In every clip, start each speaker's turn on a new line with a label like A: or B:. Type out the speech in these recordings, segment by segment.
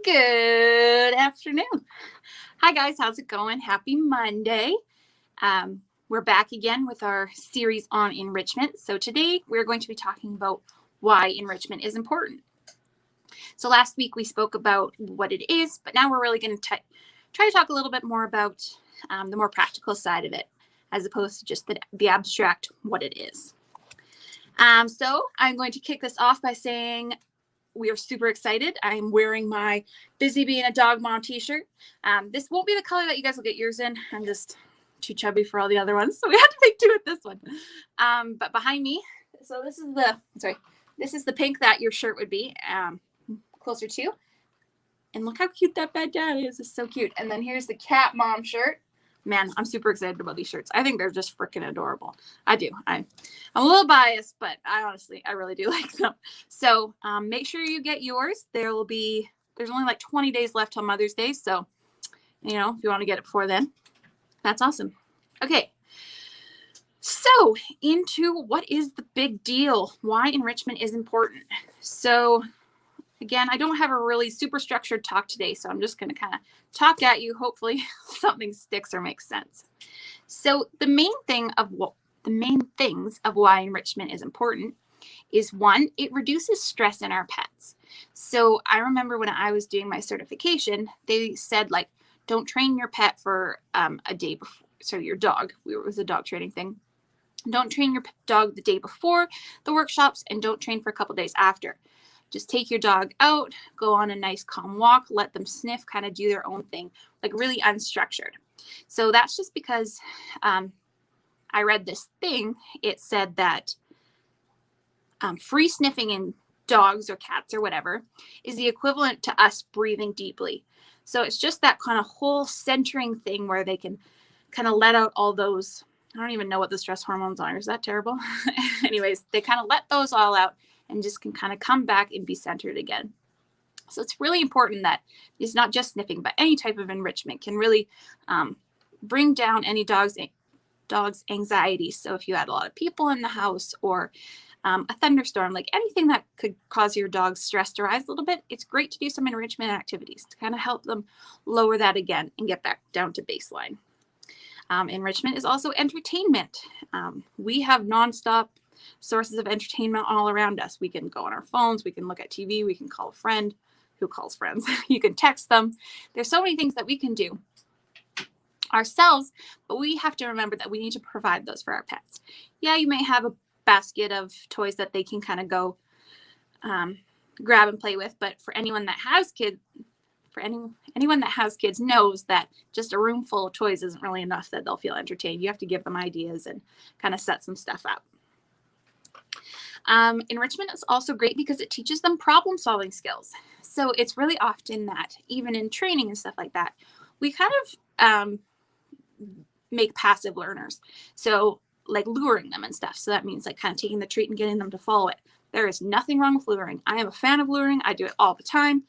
A: Good afternoon. Hi, guys. How's it going? Happy Monday. We're back again with our series on enrichment. So today we're going to be talking about why enrichment is important. So last week we spoke about what it is, but now we're really going to try to talk a little bit more about the more practical side of it, as opposed to just the abstract what it is. So I'm going to kick this off by saying we are super excited. I'm wearing my Busy Being a Dog Mom t-shirt. This won't be the color that you guys will get yours in. I'm just too chubby for all the other ones, so we had to make do with this one. But behind me, so this is the pink that your shirt would be closer to. And look how cute that bad dad is. It's so cute. And then here's the cat mom shirt. Man, I'm super excited about these shirts. I think they're just freaking adorable. I do. I'm a little biased, but I really do like them. So make sure you get yours. There's only like 20 days left on Mother's Day. So, if you want to get it before then, that's awesome. Okay. So into what is the big deal? Why enrichment is important. So again, I don't have a really super structured talk today, so I'm just going to kind of talk at you. Hopefully something sticks or makes sense. So the main things of why enrichment is important is, one, it reduces stress in our pets. So I remember when I was doing my certification, they said, like, don't train your pet for a day before. So your dog, it was a dog training thing. Don't train your dog the day before the workshops, and don't train for a couple days after. Just take your dog out, go on a nice calm walk, let them sniff, kind of do their own thing, like really unstructured. So that's just because I read this thing. It said that free sniffing in dogs or cats or whatever is the equivalent to us breathing deeply. So it's just that kind of whole centering thing where they can kind of let out all those, I don't even know what the stress hormones are. Is that terrible? Anyways, they kind of let those all out and just can kind of come back and be centered again. So it's really important that it's not just sniffing, but any type of enrichment can really bring down any dog's anxiety. So if you had a lot of people in the house, or a thunderstorm, like anything that could cause your dog's stress to rise a little bit, it's great to do some enrichment activities to kind of help them lower that again and get back down to baseline. Enrichment is also entertainment. We have nonstop sources of entertainment all around us. We can go on our phones, we can look at TV, we can call a friend who calls friends, you can text them. There's so many things that we can do ourselves, but we have to remember that we need to provide those for our pets. Yeah, you may have a basket of toys that they can kind of go grab and play with, but for anyone that has kids, anyone that has kids knows that just a room full of toys isn't really enough that they'll feel entertained. You have to give them ideas and kind of set some stuff up. Enrichment is also great because it teaches them problem-solving skills. So it's really often that even in training and stuff like that, we kind of make passive learners. So like luring them and stuff. So that means like kind of taking the treat and getting them to follow it. There is nothing wrong with luring. I am a fan of luring. I do it all the time.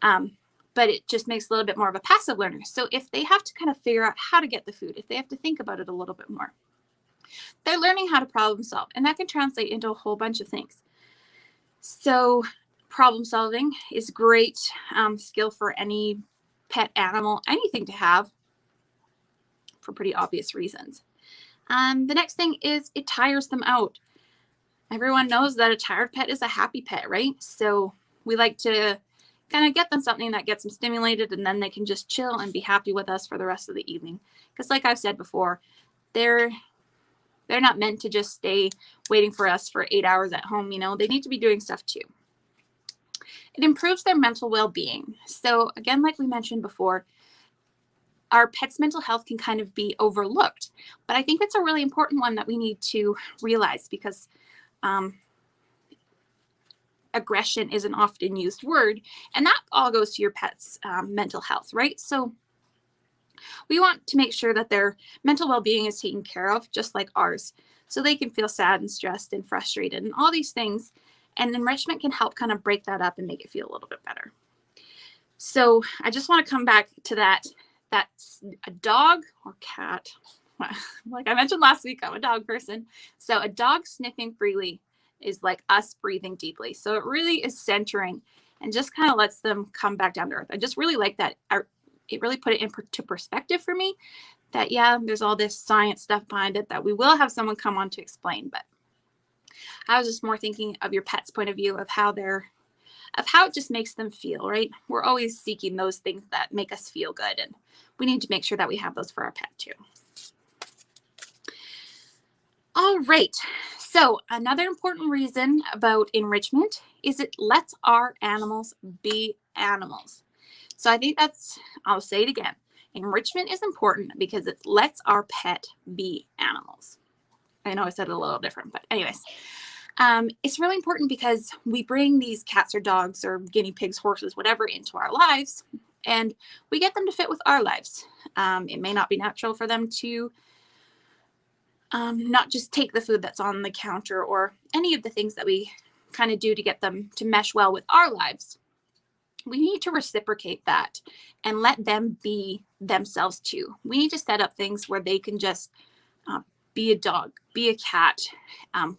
A: But it just makes a little bit more of a passive learner. So if they have to kind of figure out how to get the food, if they have to think about it a little bit more, they're learning how to problem solve, and that can translate into a whole bunch of things. So problem solving is a great skill for any pet animal, anything to have, for pretty obvious reasons. The next thing is it tires them out. Everyone knows that a tired pet is a happy pet, right? So we like to kind of get them something that gets them stimulated, and then they can just chill and be happy with us for the rest of the evening. Because like I've said before, they're not meant to just stay waiting for us for 8 hours at home. They need to be doing stuff too. It improves their mental well-being. So again, like we mentioned before, our pets' mental health can kind of be overlooked, but I think it's a really important one that we need to realize, because aggression is an often used word, and that all goes to your pet's mental health, right? So we want to make sure that their mental well-being is taken care of, just like ours, so they can feel sad and stressed and frustrated and all these things. And enrichment can help kind of break that up and make it feel a little bit better. So I just want to come back to that's a dog or cat. Like I mentioned last week, I'm a dog person. So a dog sniffing freely is like us breathing deeply. So it really is centering and just kind of lets them come back down to earth. I just really like that. It really put it into perspective for me that, yeah, there's all this science stuff behind it that we will have someone come on to explain. But I was just more thinking of your pet's point of view of how it just makes them feel, right? We're always seeking those things that make us feel good, and we need to make sure that we have those for our pet too. All right. So another important reason about enrichment is it lets our animals be animals. So I think I'll say it again. Enrichment is important because it lets our pet be animals. I know I said it a little different, but anyways. It's really important because we bring these cats or dogs or guinea pigs, horses, whatever, into our lives, and we get them to fit with our lives. It may not be natural for them to not just take the food that's on the counter or any of the things that we kind of do to get them to mesh well with our lives. We need to reciprocate that and let them be themselves too. We need to set up things where they can just be a dog, be a cat,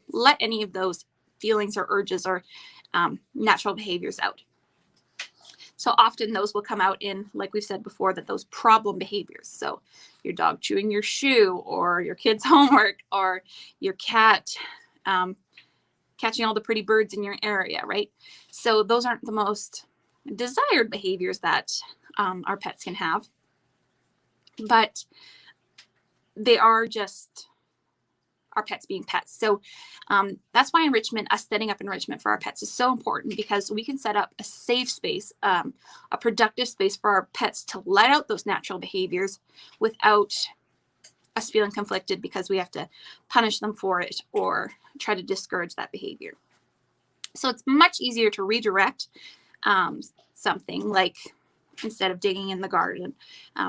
A: let any of those feelings or urges or natural behaviors out. So often those will come out in, like we've said before, that those problem behaviors. So your dog chewing your shoe, or your kid's homework, or your cat catching all the pretty birds in your area, right? So those aren't the most desired behaviors that our pets can have, but they are just our pets being pets. So that's why enrichment, us setting up enrichment for our pets, is so important, because we can set up a safe space, a productive space for our pets to let out those natural behaviors without us feeling conflicted because we have to punish them for it or try to discourage that behavior. So it's much easier to redirect something like, instead of digging in the garden,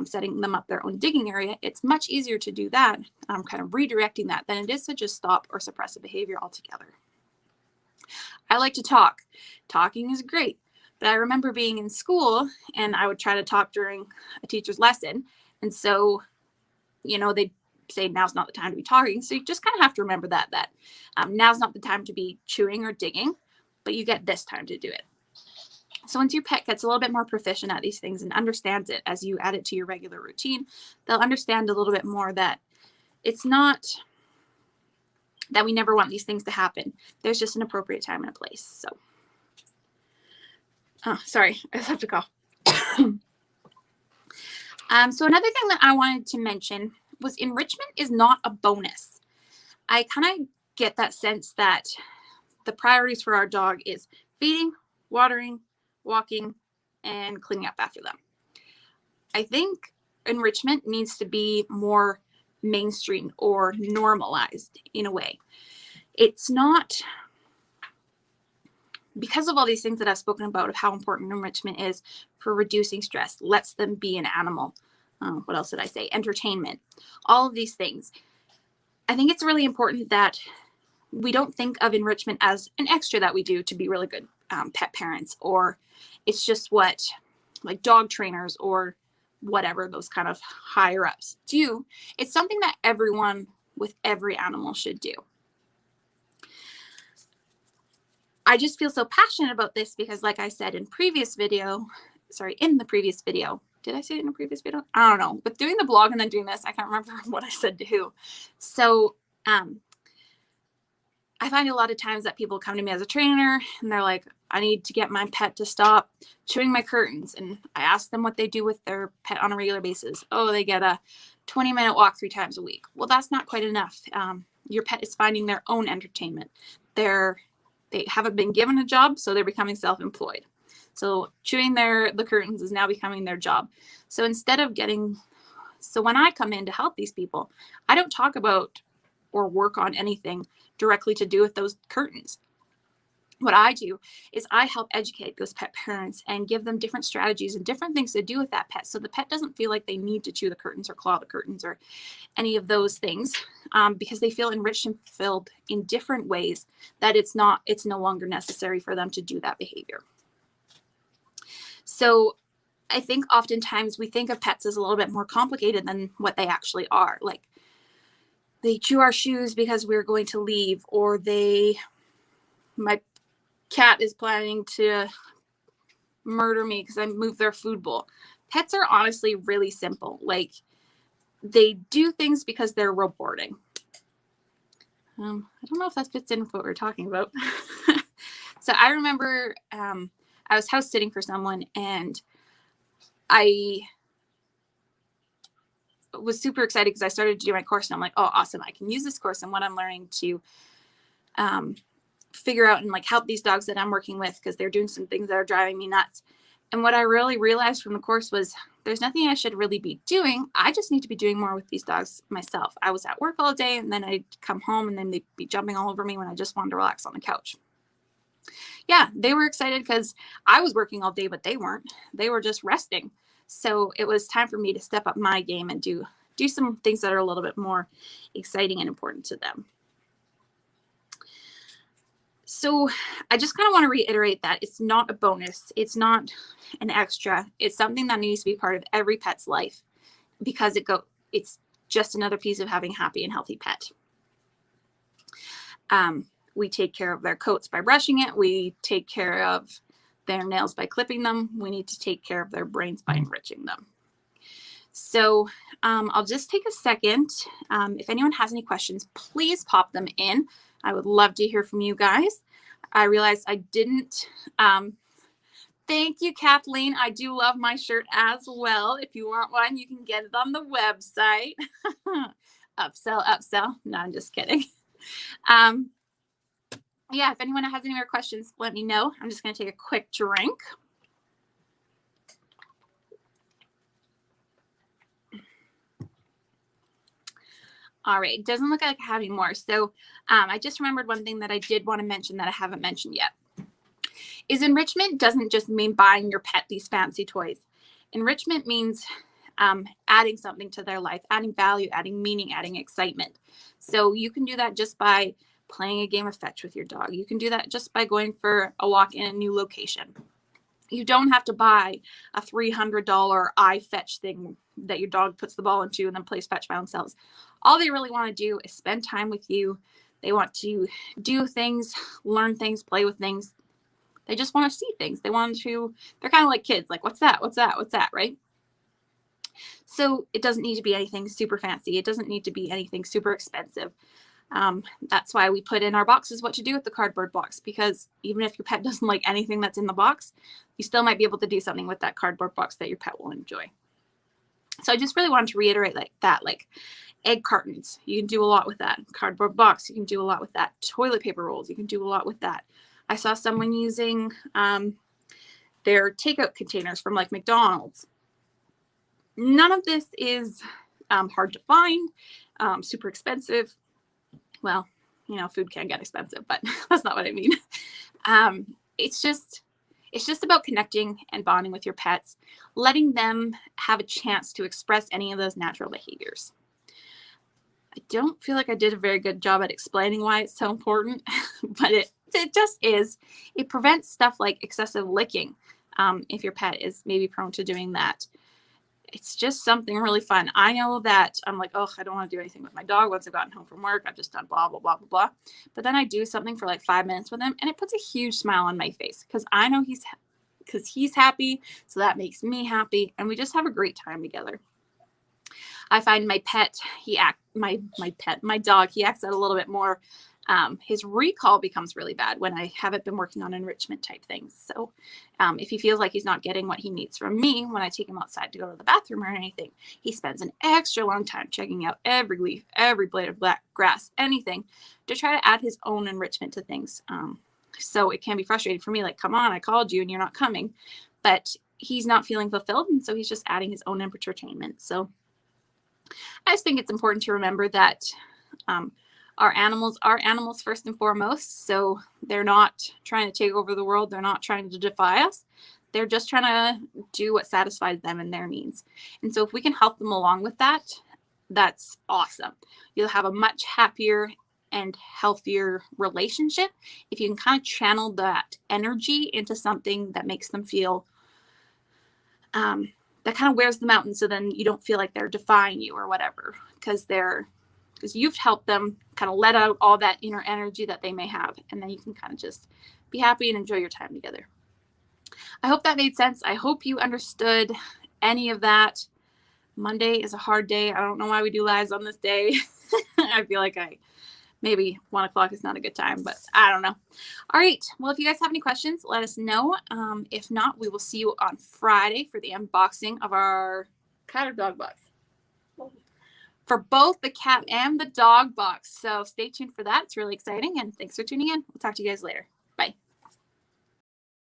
A: setting them up their own digging area, it's much easier to do that, kind of redirecting that, than it is to just stop or suppress a behavior altogether. I like to talk. Talking is great, but I remember being in school and I would try to talk during a teacher's lesson. And so, they'd say, now's not the time to be talking. So you just kind of have to remember that now's not the time to be chewing or digging, but you get this time to do it. So once your pet gets a little bit more proficient at these things and understands it as you add it to your regular routine, they'll understand a little bit more that it's not that we never want these things to happen. There's just an appropriate time and a place. So, sorry, I just have to cough. So another thing that I wanted to mention was enrichment is not a bonus. I kind of get that sense that the priorities for our dog is feeding, watering, walking, and cleaning up after them. I think enrichment needs to be more mainstream or normalized in a way. It's not, because of all these things that I've spoken about of how important enrichment is for reducing stress, lets them be an animal. What else did I say? Entertainment, all of these things. I think it's really important that we don't think of enrichment as an extra that we do to be really good pet parents, or it's just what like dog trainers or whatever those kind of higher ups do. It's something that everyone with every animal should do. I just feel so passionate about this because, like I said in the previous video, did I say it in a previous video? I don't know. But doing the blog and then doing this, I can't remember what I said to who. So I find a lot of times that people come to me as a trainer and they're like, I need to get my pet to stop chewing my curtains. And I ask them what they do with their pet on a regular basis. Oh, they get a 20-minute walk 3 times a week. Well, that's not quite enough. Your pet is finding their own entertainment. They haven't been given a job, so they're becoming self-employed. So chewing the curtains is now becoming their job. So when I come in to help these people, I don't talk about or work on anything directly to do with those curtains. What I do is I help educate those pet parents and give them different strategies and different things to do with that pet, so the pet doesn't feel like they need to chew the curtains or claw the curtains or any of those things, because they feel enriched and fulfilled in different ways, that it's no longer necessary for them to do that behavior. So I think oftentimes we think of pets as a little bit more complicated than what they actually are. Like, they chew our shoes because we're going to leave, or they my cat is planning to murder me because I moved their food bowl. Pets are honestly really simple. Like, they do things because they're rewarding. I don't know if that fits in with what we're talking about. So I remember I was house sitting for someone, and I was super excited because I started to do my course, and I'm like, oh, awesome. I can use this course and what I'm learning to figure out and like help these dogs that I'm working with, because they're doing some things that are driving me nuts. And what I really realized from the course was there's nothing I should really be doing. I just need to be doing more with these dogs myself. I was at work all day, and then I'd come home, and then they'd be jumping all over me when I just wanted to relax on the couch. Yeah, they were excited because I was working all day, but they weren't. They were just resting. So it was time for me to step up my game and do some things that are a little bit more exciting and important to them. So I just kind of want to reiterate that it's not a bonus. It's not an extra. It's something that needs to be part of every pet's life, because it's just another piece of having a happy and healthy pet. We take care of their coats by brushing it. We take care of their nails by clipping them. We need to take care of their brains by enriching them. So I'll just take a second. If anyone has any questions, please pop them in. I would love to hear from you guys. I realized I didn't. Thank you, Kathleen. I do love my shirt as well. If you want one, you can get it on the website. Upsell, upsell. No, I'm just kidding. Yeah, if anyone has any more questions, let me know. I'm just going to take a quick drink. All right, it doesn't look like I have any more. So I just remembered one thing that I did want to mention that I haven't mentioned yet. Is enrichment doesn't just mean buying your pet these fancy toys. Enrichment means adding something to their life, adding value, adding meaning, adding excitement. So you can do that just by playing a game of fetch with your dog. You can do that just by going for a walk in a new location. You don't have to buy a $300 iFetch thing that your dog puts the ball into and then plays fetch by themselves. All they really want to do is spend time with you. They want to do things, learn things, play with things. They just want to see things. They're kind of like kids, like, what's that? What's that? What's that? Right? So it doesn't need to be anything super fancy. It doesn't need to be anything super expensive. That's why we put in our boxes what to do with the cardboard box, because even if your pet doesn't like anything that's in the box, you still might be able to do something with that cardboard box that your pet will enjoy. So I just really wanted to reiterate like egg cartons. You can do a lot with that. Cardboard box, you can do a lot with that. Toilet paper rolls, you can do a lot with that. I saw someone using their takeout containers from like McDonald's. None of this is hard to find, super expensive. Well, food can get expensive, but that's not what I mean. It's just about connecting and bonding with your pets, letting them have a chance to express any of those natural behaviors. I don't feel like I did a very good job at explaining why it's so important, but it just is. It prevents stuff like excessive licking if your pet is maybe prone to doing that. It's just something really fun. I know that I'm like, oh, I don't want to do anything with my dog once I've gotten home from work. I've just done blah, blah, blah, blah, blah. But then I do something for like 5 minutes with him, and it puts a huge smile on my face because I know he's happy. So that makes me happy. And we just have a great time together. I find my dog, he acts out a little bit more. His recall becomes really bad when I haven't been working on enrichment type things. So if he feels like he's not getting what he needs from me when I take him outside to go to the bathroom or anything, he spends an extra long time checking out every leaf, every blade of grass, anything to try to add his own enrichment to things. So it can be frustrating for me, like, come on, I called you and you're not coming. But he's not feeling fulfilled, and so he's just adding his own entertainment. So I just think it's important to remember that our animals are animals first and foremost. So they're not trying to take over the world. They're not trying to defy us. They're just trying to do what satisfies them and their needs. And so if we can help them along with that, that's awesome. You'll have a much happier and healthier relationship if you can kind of channel that energy into something that makes them feel that kind of wears them out. And so then you don't feel like they're defying you or whatever, because you've helped them kind of let out all that inner energy that they may have. And then you can kind of just be happy and enjoy your time together. I hope that made sense. I hope you understood any of that. Monday is a hard day. I don't know why we do lives on this day. I feel like maybe 1 o'clock is not a good time, but I don't know. All right. Well, if you guys have any questions, let us know. If not, we will see you on Friday for the unboxing of our cat or dog box. For both the cat and the dog box. So stay tuned for that. It's really exciting. And thanks for tuning in. We'll talk to you guys later.